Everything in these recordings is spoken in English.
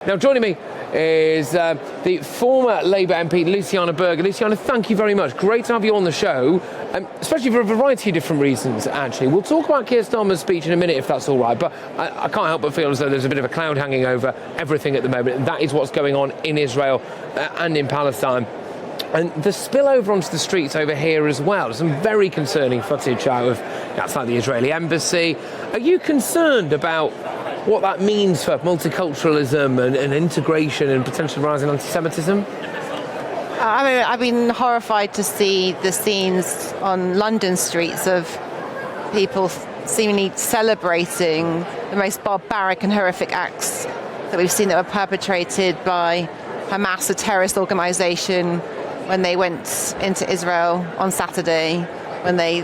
Now, joining me is the former Labour MP, Luciana Berger. Luciana, thank you very much. Great to have you on the show, especially for a variety of different reasons, actually. We'll talk about Keir Starmer's speech in a minute, if that's all right, but I can't help but feel as though there's a bit of a cloud hanging over everything at the moment, and that is what's going on in Israel and in Palestine. And the spillover onto the streets over here as well. Some very concerning footage out of outside the Israeli embassy. Are you concerned about what that means for multiculturalism and integration and potentially rising anti-Semitism? I've been horrified to see the scenes on London streets of people seemingly celebrating the most barbaric and horrific acts that we've seen that were perpetrated by Hamas, a terrorist organisation, when they went into Israel on Saturday, when they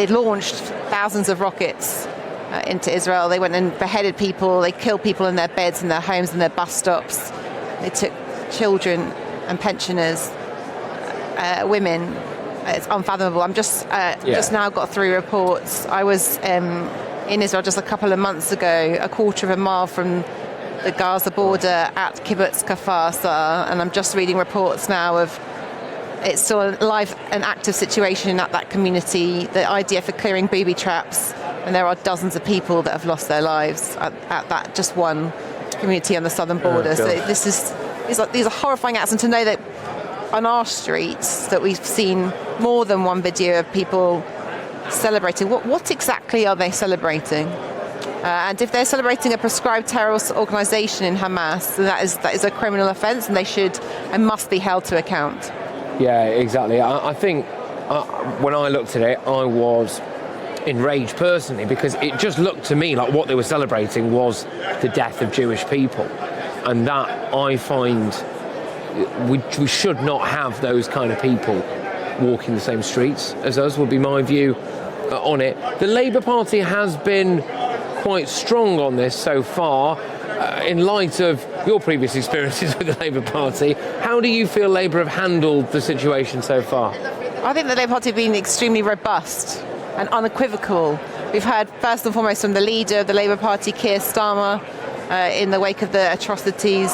launched thousands of rockets into Israel. They went and beheaded people, they killed people in their beds, in their homes, in their bus stops. They took children and pensioners, women. It's unfathomable. I'm just now got through reports. I was in Israel just a couple of months ago, a quarter of a mile from the Gaza border at Kibbutz Kafar, and I'm just reading reports now of it's still a live and active situation at that community. The idea for clearing booby traps, and there are dozens of people that have lost their lives at that just one community on the southern border. So these are horrifying acts, and to know that on our streets that we've seen more than one video of people celebrating. What exactly are they celebrating? And if they're celebrating a prescribed terrorist organisation in Hamas, then that is a criminal offence, and they should and must be held to account. Yeah, exactly. I think when I looked at it, I was enraged personally, because it just looked to me like what they were celebrating was the death of Jewish people, and that I find we should not have those kind of people walking the same streets as us, would be my view on it. The Labour Party has been quite strong on this so far. In light of your previous experiences with the Labour Party, how do you feel Labour have handled the situation so far? I think the Labour Party have been extremely robust and unequivocal. We've heard first and foremost from the leader of the Labour Party, Keir Starmer, in the wake of the atrocities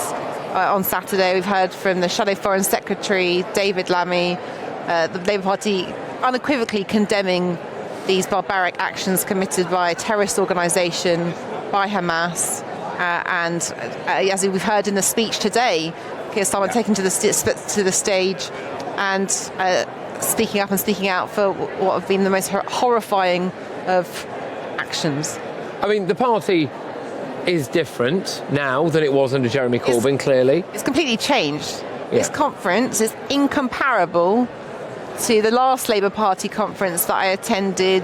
on Saturday. We've heard from the Shadow Foreign Secretary, David Lammy, the Labour Party unequivocally condemning these barbaric actions committed by a terrorist organisation, by Hamas. And as we've heard in the speech today, Keir Starmer taken to the stage and speaking up and speaking out for what have been the most horrifying of actions. I mean, the party is different now than it was under Jeremy Corbyn, clearly. It's completely changed. Yeah. This conference is incomparable to the last Labour Party conference that I attended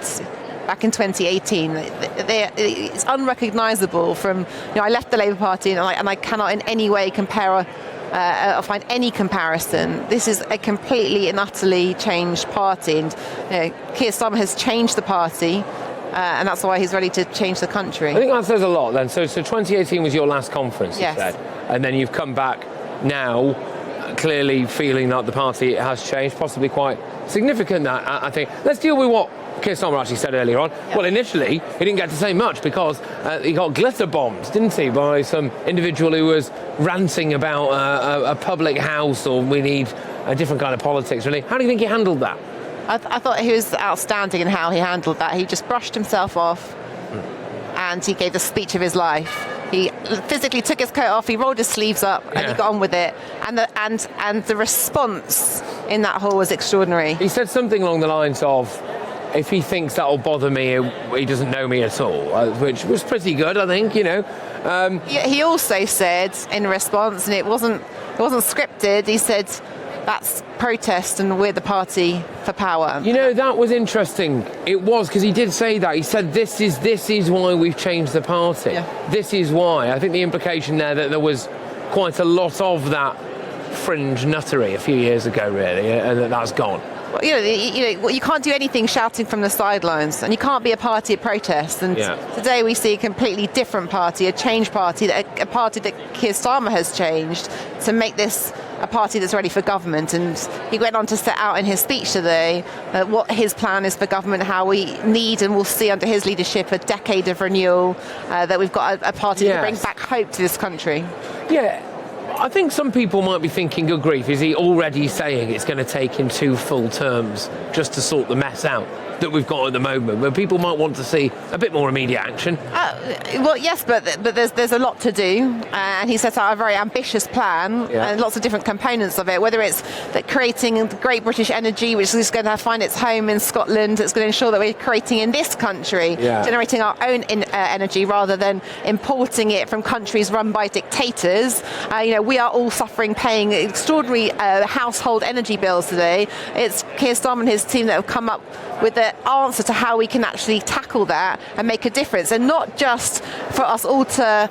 back in 2018. It's unrecognisable from, I left the Labour Party and I cannot in any way compare or find any comparison. This is a completely and utterly changed party, and Keir Starmer has changed the party, and that's why he's ready to change the country. I think that says a lot then. So 2018 was your last conference, you said, and then you've come back now, clearly feeling that the party has changed, possibly quite significant, I think. Let's deal with what Keir Starmer actually said earlier on. Yeah. Well, initially, he didn't get to say much because he got glitter bombed, didn't he, by some individual who was ranting about a public house, or we need a different kind of politics, really. How do you think he handled that? I thought he was outstanding in how he handled that. He just brushed himself off and he gave the speech of his life. He physically took his coat off, he rolled his sleeves up, and he got on with it. And the response in that hall was extraordinary. He said something along the lines of, if he thinks that'll bother me, he doesn't know me at all, which was pretty good, I think, He also said in response, and it wasn't scripted, he said, that's protest and we're the party for power. That was interesting. It was, because he did say that. He said, this is why we've changed the party. Yeah. This is why. I think the implication there that there was quite a lot of that fringe nuttery a few years ago, really, and that's gone. Well, you can't do anything shouting from the sidelines, and you can't be a party of protest. And today we see a completely different party, a changed party, a party that Keir Starmer has changed to make this a party that's ready for government. And he went on to set out in his speech today what his plan is for government, how we need and will see under his leadership a decade of renewal, that we've got a party that brings back hope to this country. Yeah. I think some people might be thinking, good grief, is he already saying it's going to take him 2 full terms just to sort the mess out that we've got at the moment, where people might want to see a bit more immediate action? Well, yes, but there's a lot to do, and he set out a very ambitious plan and lots of different components of it, whether it's that creating Great British Energy, which is going to find its home in Scotland. It's going to ensure that we're creating in this country, generating our own energy rather than importing it from countries run by dictators. We are all paying extraordinary household energy bills today. It's Keir Starmer and his team that have come up with the answer to how we can actually tackle that and make a difference, and not just for us all to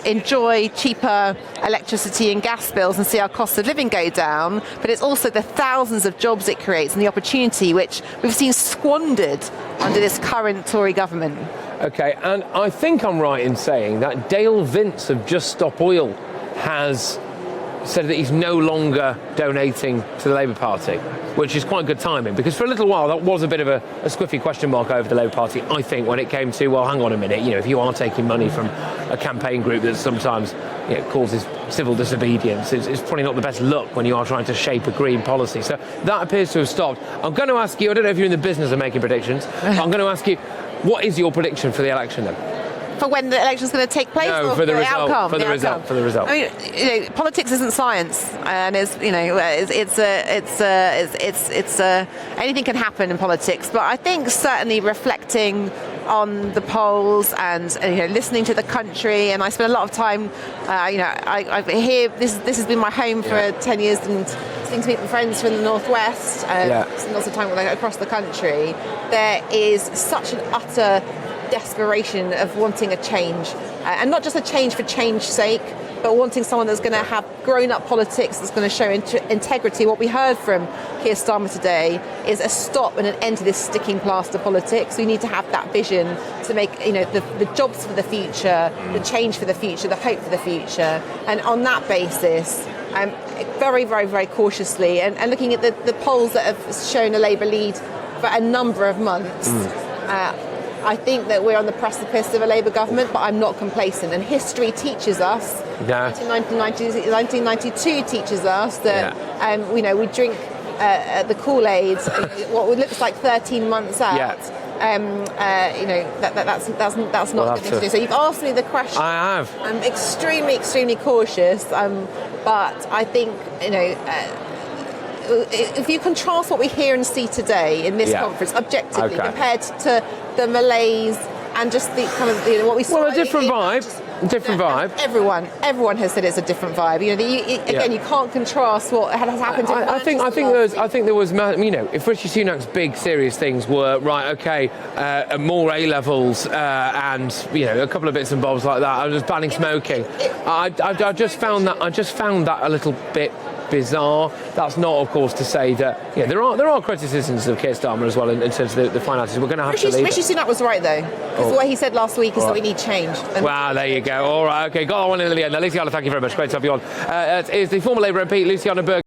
enjoy cheaper electricity and gas bills and see our cost of living go down, but it's also the thousands of jobs it creates and the opportunity which we've seen squandered under this current Tory government. Okay, and I think I'm right in saying that Dale Vince of Just Stop Oil has said that he's no longer donating to the Labour Party, which is quite good timing, because for a little while that was a bit of a squiffy question mark over the Labour Party, I think, when it came to, well, hang on a minute, if you are taking money from a campaign group that sometimes causes civil disobedience, it's probably not the best look when you are trying to shape a green policy. So that appears to have stopped. I'm going to ask you, I don't know if you're in the business of making predictions, I'm going to ask you, what is your prediction for the election then? For when the election's going to take place? No, or for the result. outcome? For the result. For the result. I mean, politics isn't science, and anything can happen in politics. But I think certainly reflecting on the polls and listening to the country, and I spend a lot of time. I hear this has been my home for 10 years, and seeing to meet my friends from the northwest, and lots of time across the country. There is such an utter desperation of wanting a change, and not just a change for change's sake, but wanting someone that's going to have grown-up politics, that's going to show integrity. What we heard from Keir Starmer today is a stop and an end to this sticking plaster politics. We need to have that vision to make the jobs for the future, the change for the future, the hope for the future. And on that basis, very, very, very cautiously, and looking at the polls that have shown a Labour lead for a number of months, I think that we're on the precipice of a Labour government, but I'm not complacent. And history teaches us, 1992 teaches us that we drink the Kool-Aid, what looks like 13 months out. That's not a good thing to do. So you've asked me the question. I have. I'm extremely, extremely cautious, but I think if you contrast what we hear and see today in this conference objectively compared to the malaise and just the kind of what we saw. Well, a different vibe. Everyone has said it's a different vibe. Again, you can't contrast what has happened. I think there was. If Rishi Sunak's big serious things were more A levels and a couple of bits and bobs like that, I was banning smoking. I just found that a little bit bizarre. That's not, of course, to say that there are criticisms of Keir Starmer as well in terms of the finances. We're going to have to leave. Rishi Sunak was right though, because what he said last week is that we need change. Well, there you go. All right, okay, got that one in the end. Luciana, thank you very much. Great to have you on. It's the former Labour MP, Luciana Berger.